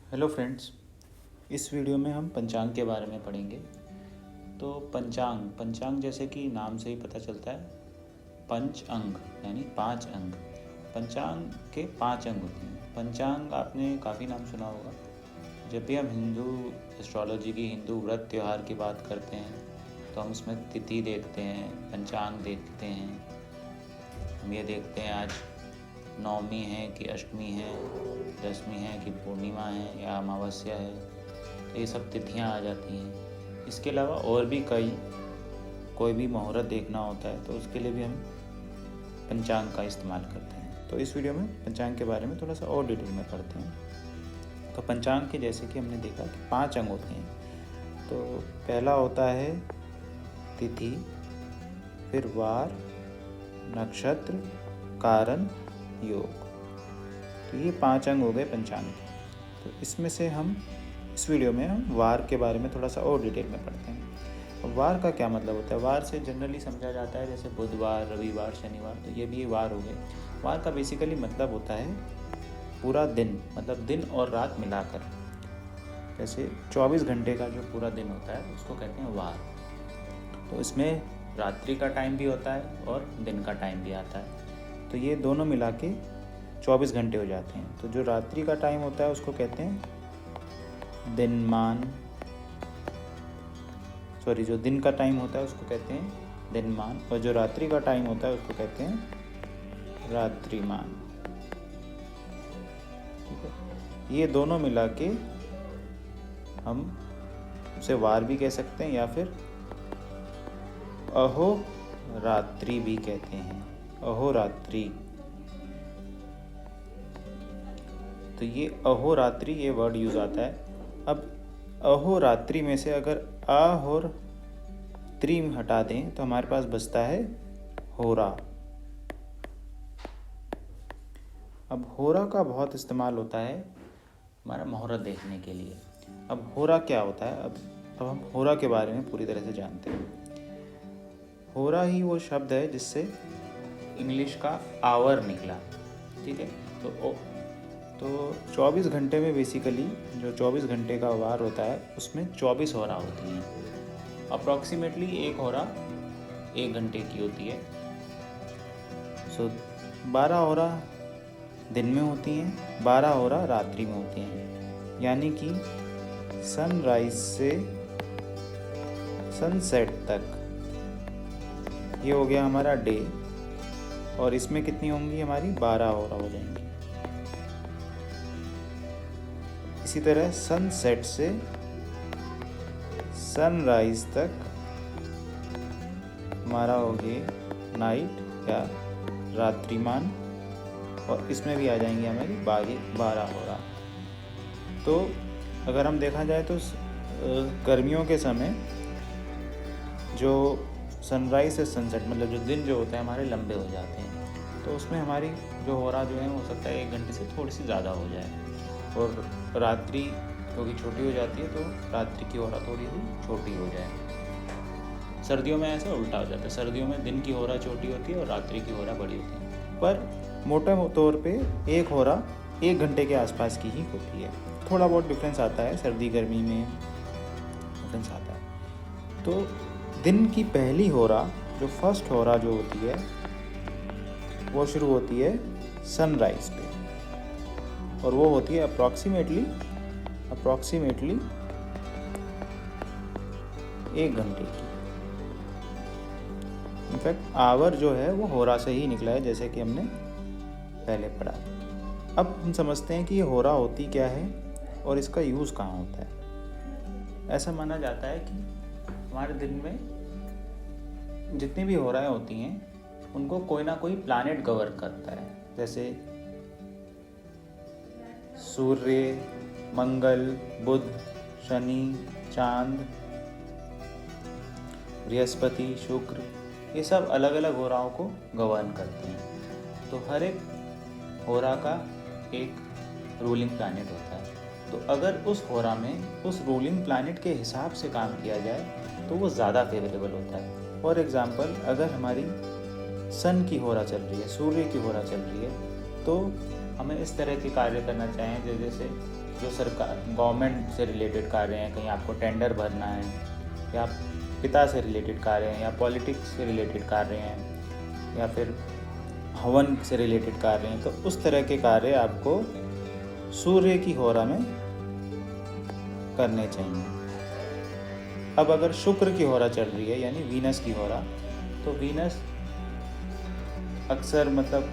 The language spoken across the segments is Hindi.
हेलो फ्रेंड्स, इस वीडियो में हम पंचांग के बारे में पढ़ेंगे। तो पंचांग जैसे कि नाम से ही पता चलता है, पंच अंग यानी 5 अंग। पंचांग के 5 अंग होते हैं। पंचांग आपने काफ़ी नाम सुना होगा। जब भी हम हिंदू एस्ट्रोलॉजी की, हिंदू व्रत त्यौहार की बात करते हैं तो हम उसमें तिथि देखते हैं, पंचांग देखते हैं। हम ये देखते हैं आज नवमी है कि अष्टमी है, दसवीं है कि पूर्णिमा है या अमावस्या है, तो ये सब तिथियां आ जाती हैं। इसके अलावा और भी कोई भी मुहूर्त देखना होता है तो उसके लिए भी हम पंचांग का इस्तेमाल करते हैं। तो इस वीडियो में पंचांग के बारे में थोड़ा सा और डिटेल में पढ़ते हैं। तो पंचांग के जैसे कि हमने देखा कि 5 अंग होते हैं। तो पहला होता है तिथि, फिर वार, नक्षत्र, कारण, योग। तो ये 5 अंग हो गए पंचांग के। तो इसमें से हम इस वीडियो में हम वार के बारे में थोड़ा सा और डिटेल में पढ़ते हैं। अब वार का क्या मतलब होता है? वार से जनरली समझा जाता है जैसे बुधवार, रविवार, शनिवार, तो ये भी वार हो गए। वार का बेसिकली मतलब होता है पूरा दिन, मतलब दिन और रात मिलाकर। जैसे 24 घंटे का जो पूरा दिन होता है उसको कहते हैं वार। तो इसमें रात्रि का टाइम भी होता है और दिन का टाइम भी आता है। तो ये दोनों मिला के 24 घंटे हो जाते हैं। तो जो रात्रि का टाइम होता है उसको कहते हैं जो दिन का टाइम होता है उसको कहते हैं दिनमान, और जो रात्रि का टाइम होता है उसको कहते हैं रात्रिमान। ठीक है, ये दोनों मिला के हम उसे वार भी कह सकते हैं या फिर अहो रात्रि भी कहते हैं। अहोरात्रि। तो ये अहोरात्रि ये वर्ड यूज आता है। अब अहोरात्रि में से अगर आ और त्रि हटा दें तो हमारे पास बचता है होरा। अब होरा का बहुत इस्तेमाल होता है हमारा मुहूर्त देखने के लिए। अब होरा क्या होता है? अब हम होरा के बारे में पूरी तरह से जानते हैं। होरा ही वो शब्द है जिससे इंग्लिश का आवर निकला। ठीक है, तो 24 घंटे में बेसिकली जो 24 घंटे का वार होता है उसमें 24 होरा होती हैं। अप्रॉक्सीमेटली एक होरा 1 घंटे की होती है। 12 होरा दिन में होती हैं, 12 होरा रात्रि में होती हैं। यानी कि सनराइज से सनसेट तक ये हो गया हमारा डे, और इसमें कितनी होंगी? हमारी 12 होरा हो जाएंगी। इसी तरह सनसेट से सनराइज तक हमारा हो गया नाइट या रात्रिमान, और इसमें भी आ जाएंगे हमारी 12 होरा। तो अगर हम देखा जाए तो गर्मियों के समय जो सनराइज से सनसेट मतलब जो दिन जो होते हैं हमारे लंबे हो जाते हैं, तो उसमें हमारी जो होरा जो है हो सकता है 1 घंटे से थोड़ी सी ज़्यादा हो जाए, और रात्रि क्योंकि छोटी हो जाती है तो रात्रि की होरा थोड़ी सी छोटी हो जाए। सर्दियों में ऐसा उल्टा हो जाता है, सर्दियों में दिन की होरा छोटी होती है और रात्रि की होरा बड़ी होती है। पर मोटे तौर पे एक होरा 1 घंटे के आसपास की ही होती है। थोड़ा बहुत डिफरेंस आता है, सर्दी गर्मी में डिफरेंस आता है। तो दिन की पहली होरा, जो फर्स्ट होरा जो होती है, वो शुरू होती है सनराइज पे, और वो होती है अप्रॉक्सीमेटली 1 घंटे की। इनफैक्ट आवर जो है वो होरा से ही निकला है, जैसे कि हमने पहले पढ़ा। अब हम समझते हैं कि ये होरा होती क्या है और इसका यूज़ कहाँ होता है। ऐसा माना जाता है कि हमारे दिन में जितनी भी होराएं होती हैं उनको कोई ना कोई प्लैनेट गवर्न करता है। जैसे सूर्य, मंगल, बुध, शनि, चांद, बृहस्पति, शुक्र, ये सब अलग अलग होराओं को गवर्न करते हैं। तो हर एक होरा का एक रूलिंग प्लैनेट होता है। तो अगर उस होरा में उस रूलिंग प्लैनेट के हिसाब से काम किया जाए तो वो ज़्यादा फेवरेबल होता है। फॉर एग्ज़ाम्पल, अगर हमारी सन की होरा चल रही है, सूर्य की होरा चल रही है, तो हमें इस तरह के कार्य करना चाहिए जैसे जो सरकार गवर्नमेंट से रिलेटेड कार्य हैं, कहीं आपको टेंडर भरना है, या पिता से रिलेटेड कार्य हैं, या पॉलिटिक्स से रिलेटेड कार्य हैं, या फिर हवन से रिलेटेड कार्य हैं, तो उस तरह के कार्य आपको सूर्य की होरा में करने चाहिए। अब अगर शुक्र की होरा चल रही है यानी वीनस की होरा, तो वीनस अक्सर मतलब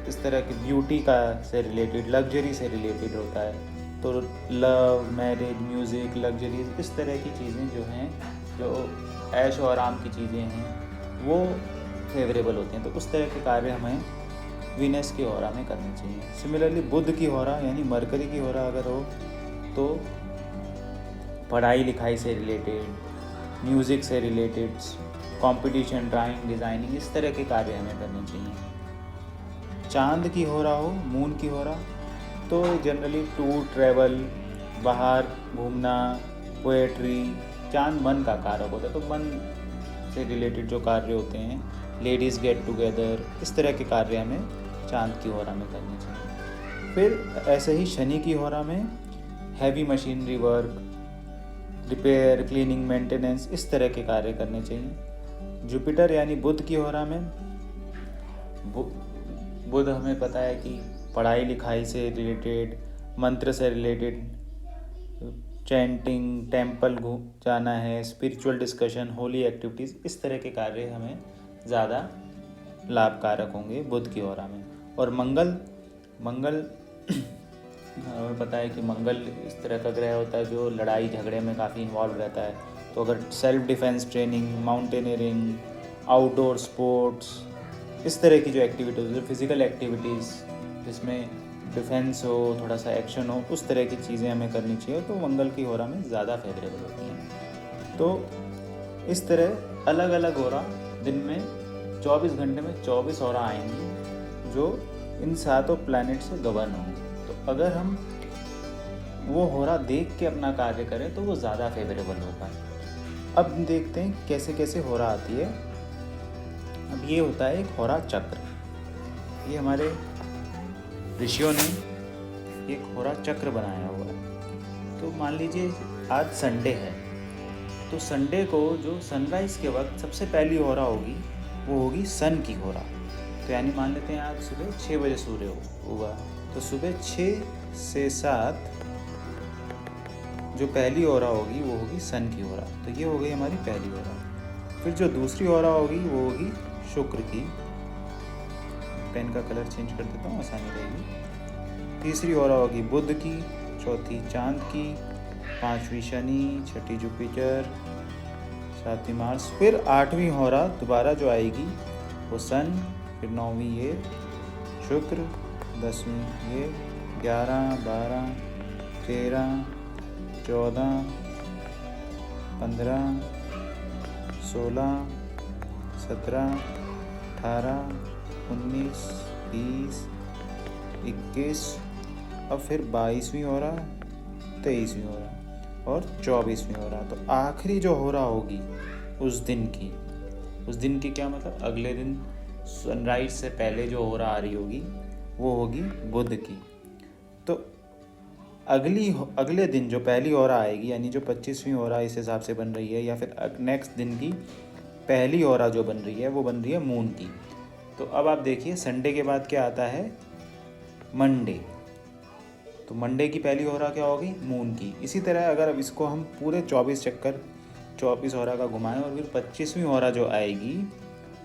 इस तरह की ब्यूटी का से रिलेटेड, लग्जरी से रिलेटेड होता है। तो लव, मैरिज, म्यूज़िक, लग्जरी, इस तरह की चीज़ें जो हैं, जो ऐश और आराम की चीज़ें हैं, वो फेवरेबल होती हैं। तो उस तरह के कार्य हमें वीनस की होरा में करनी चाहिए। सिमिलरली बुध की होरा यानी मरकरी की होरा अगर हो तो पढ़ाई लिखाई से रिलेटेड, म्यूज़िक से रिलेटेड, कंपटीशन, ड्राइंग, डिज़ाइनिंग, इस तरह के कार्य हमें करने चाहिए। चांद की होरा हो, मून की होरा, तो जनरली टूर, ट्रैवल, बाहर घूमना, पोएट्री, चांद मन का कारक होता है, तो मन से रिलेटेड जो कार्य होते हैं, लेडीज़ गेट टुगेदर, इस तरह के कार्य हमें चांद की होरा में करने चाहिए। फिर ऐसे ही शनि की होरा में heavy machinery work, repair, cleaning, maintenance, इस तरह के कार्य करने चाहिए। जुपिटर यानी बुध की होरा में बुध हमें पता है कि पढ़ाई लिखाई से रिलेटेड, मंत्र से रिलेटेड, चैंटिंग, टेम्पल जाना है, स्पिरिचुअल डिस्कशन, होली एक्टिविटीज़, इस तरह के कार्य हमें ज़्यादा लाभकारक होंगे बुध की होरा में। और मंगल हमें पता है कि मंगल इस तरह का ग्रह होता है जो लड़ाई झगड़े में काफ़ी इन्वॉल्व रहता है। तो अगर self defence training, mountaineering, outdoor sports, इस तरह की जो एक्टिविटीज़, जो फिज़िकल एक्टिविटीज़ जिसमें डिफेंस हो, थोड़ा सा एक्शन हो, उस तरह की चीज़ें हमें करनी चाहिए, तो मंगल की होरा में ज़्यादा फेवरेबल होती हैं। तो इस तरह अलग अलग होरा दिन में 24 घंटे में 24 होरा आएंगी जो इन सातों प्लैनेट से गवर्न होंगी। तो अगर हम वो होरा देख के अपना कार्य करें तो वो ज़्यादा फेवरेबल होगा। अब देखते हैं कैसे कैसे होरा आती है। अब ये होता है एक होरा चक्र। ये हमारे ऋषियों ने एक होरा चक्र बनाया हुआ है। तो मान लीजिए आज संडे है, तो संडे को जो सनराइज़ के वक्त सबसे पहली होरा होगी वो होगी सन की होरा। तो यानी मान लेते हैं आज सुबह 6 बजे सूर्य होगा, तो सुबह 6 से 7 जो पहली होरा होगी वो होगी सन की होरा। तो ये हो गई हमारी पहली होरा। फिर जो दूसरी होरा होगी वो होगी शुक्र की। पेन का कलर चेंज कर देता हूँ, आसानी रहेगी। तीसरी होरा होगी बुध की, चौथी चांद की, पांचवी शनि, छठी जुपिटर, सातवीं मार्स। फिर आठवीं होरा दोबारा जो आएगी वो सन, फिर नौवीं ये शुक्र, 10वीं ये, 11, 12, 13, 14, 15, 16, 17, 18, 19, 20, 21, अब फिर 22वीं होरा, 23वीं होरा और 24वीं होरा। तो आखिरी जो होरा होगी उस दिन की क्या मतलब, अगले दिन सनराइज से पहले जो होरा आ रही होगी वो होगी बुध की। तो अगले दिन जो पहली होरा आएगी यानी जो 25वीं होरा इस हिसाब से बन रही है, या फिर नेक्स्ट दिन की पहली होरा जो बन रही है वो बन रही है मून की। तो अब आप देखिए संडे के बाद क्या आता है, मंडे। तो मंडे की पहली होरा क्या होगी, मून की। इसी तरह अगर अब इसको हम पूरे 24 चक्कर 24 होरा का घुमाएं और फिर 25वीं होरा जो आएगी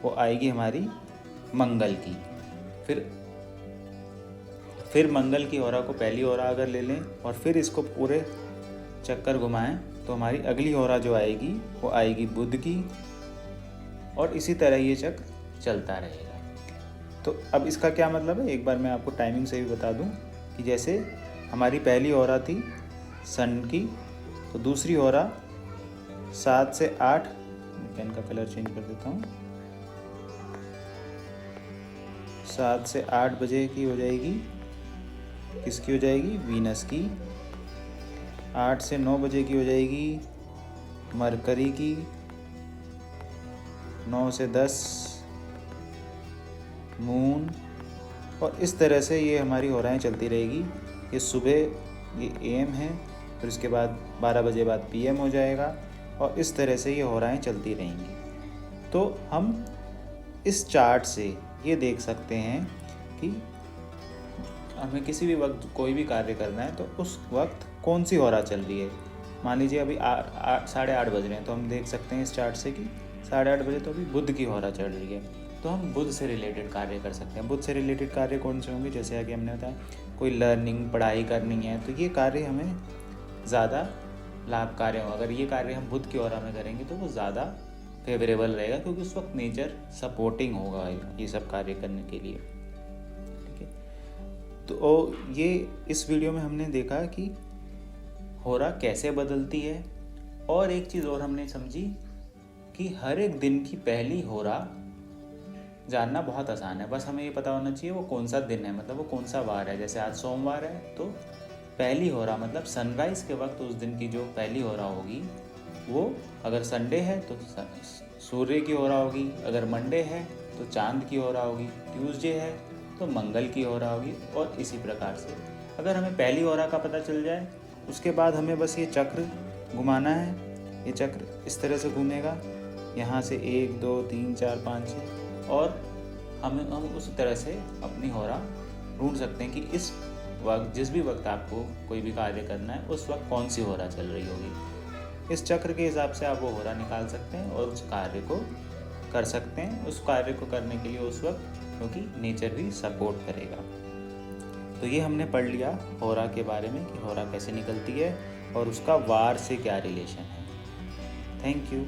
वो आएगी हमारी मंगल की। फिर मंगल की होरा को पहली होरा अगर ले लें और फिर इसको पूरे चक्कर घुमाएं तो हमारी अगली होरा जो आएगी वो आएगी बुध की, और इसी तरह ये चक्र चलता रहेगा। तो अब इसका क्या मतलब है, एक बार मैं आपको टाइमिंग से भी बता दूं कि जैसे हमारी पहली होरा थी सन की, तो दूसरी होरा 7 से 8, पेन का कलर चेंज कर देता हूँ, 7 से 8 बजे की हो जाएगी, किसकी हो जाएगी, वीनस की। 8 से 9 बजे की हो जाएगी मरकरी की। 9 से 10 मून। और इस तरह से ये हमारी होराएं चलती रहेगी। ये सुबह ये AM है, फिर उसके बाद 12 बजे बाद PM हो जाएगा और इस तरह से ये होराएं चलती रहेंगी। तो हम इस चार्ट से ये देख सकते हैं कि हमें किसी भी वक्त कोई भी कार्य करना है तो उस वक्त कौन सी होरा चल रही है। मान लीजिए अभी 8:30 बज रहे हैं, तो हम देख सकते हैं इस चार्ट से कि 8:30 बजे तो अभी बुध की होरा चल रही है। तो हम बुध से रिलेटेड कार्य कर सकते हैं। बुध से रिलेटेड कार्य कौन से होंगे, जैसे आगे हमने बताया कोई लर्निंग पढ़ाई करनी है तो ये कार्य हमें ज़्यादा लाभकारी होगा। अगर ये कार्य हम बुध की होरा में करेंगे तो वो ज़्यादा फेवरेबल रहेगा, क्योंकि उस वक्त नेचर सपोर्टिंग होगा ये सब कार्य करने के लिए। ठीक है, तो ये इस वीडियो में हमने देखा कि होरा कैसे बदलती है, और एक चीज़ और हमने समझी कि हर एक दिन की पहली होरा जानना बहुत आसान है। बस हमें ये पता होना चाहिए वो कौन सा दिन है, मतलब वो कौन सा वार है। जैसे आज सोमवार है तो पहली होरा मतलब सनराइज़ के वक्त उस दिन की जो पहली होरा होगी वो, अगर संडे है तो सूर्य की होरा होगी, अगर मंडे है तो चांद की होरा होगी, ट्यूसडे है तो मंगल की होरा होगी, और इसी प्रकार से अगर हमें पहली होरा का पता चल जाए उसके बाद हमें बस ये चक्र घुमाना है। ये चक्र इस तरह से घूमेगा, यहाँ से 1 2 3 4 5 6, और हम उस तरह से अपनी होरा ढूंढ सकते हैं कि इस वक्त, जिस भी वक्त आपको कोई भी कार्य करना है उस वक्त कौन सी होरा चल रही होगी। इस चक्र के हिसाब से आप वो होरा निकाल सकते हैं और उस कार्य को कर सकते हैं। उस कार्य को करने के लिए उस वक्त क्योंकि नेचर भी सपोर्ट करेगा। तो ये हमने पढ़ लिया होरा के बारे में कि होरा कैसे निकलती है और उसका वार से क्या रिलेशन है। Thank you.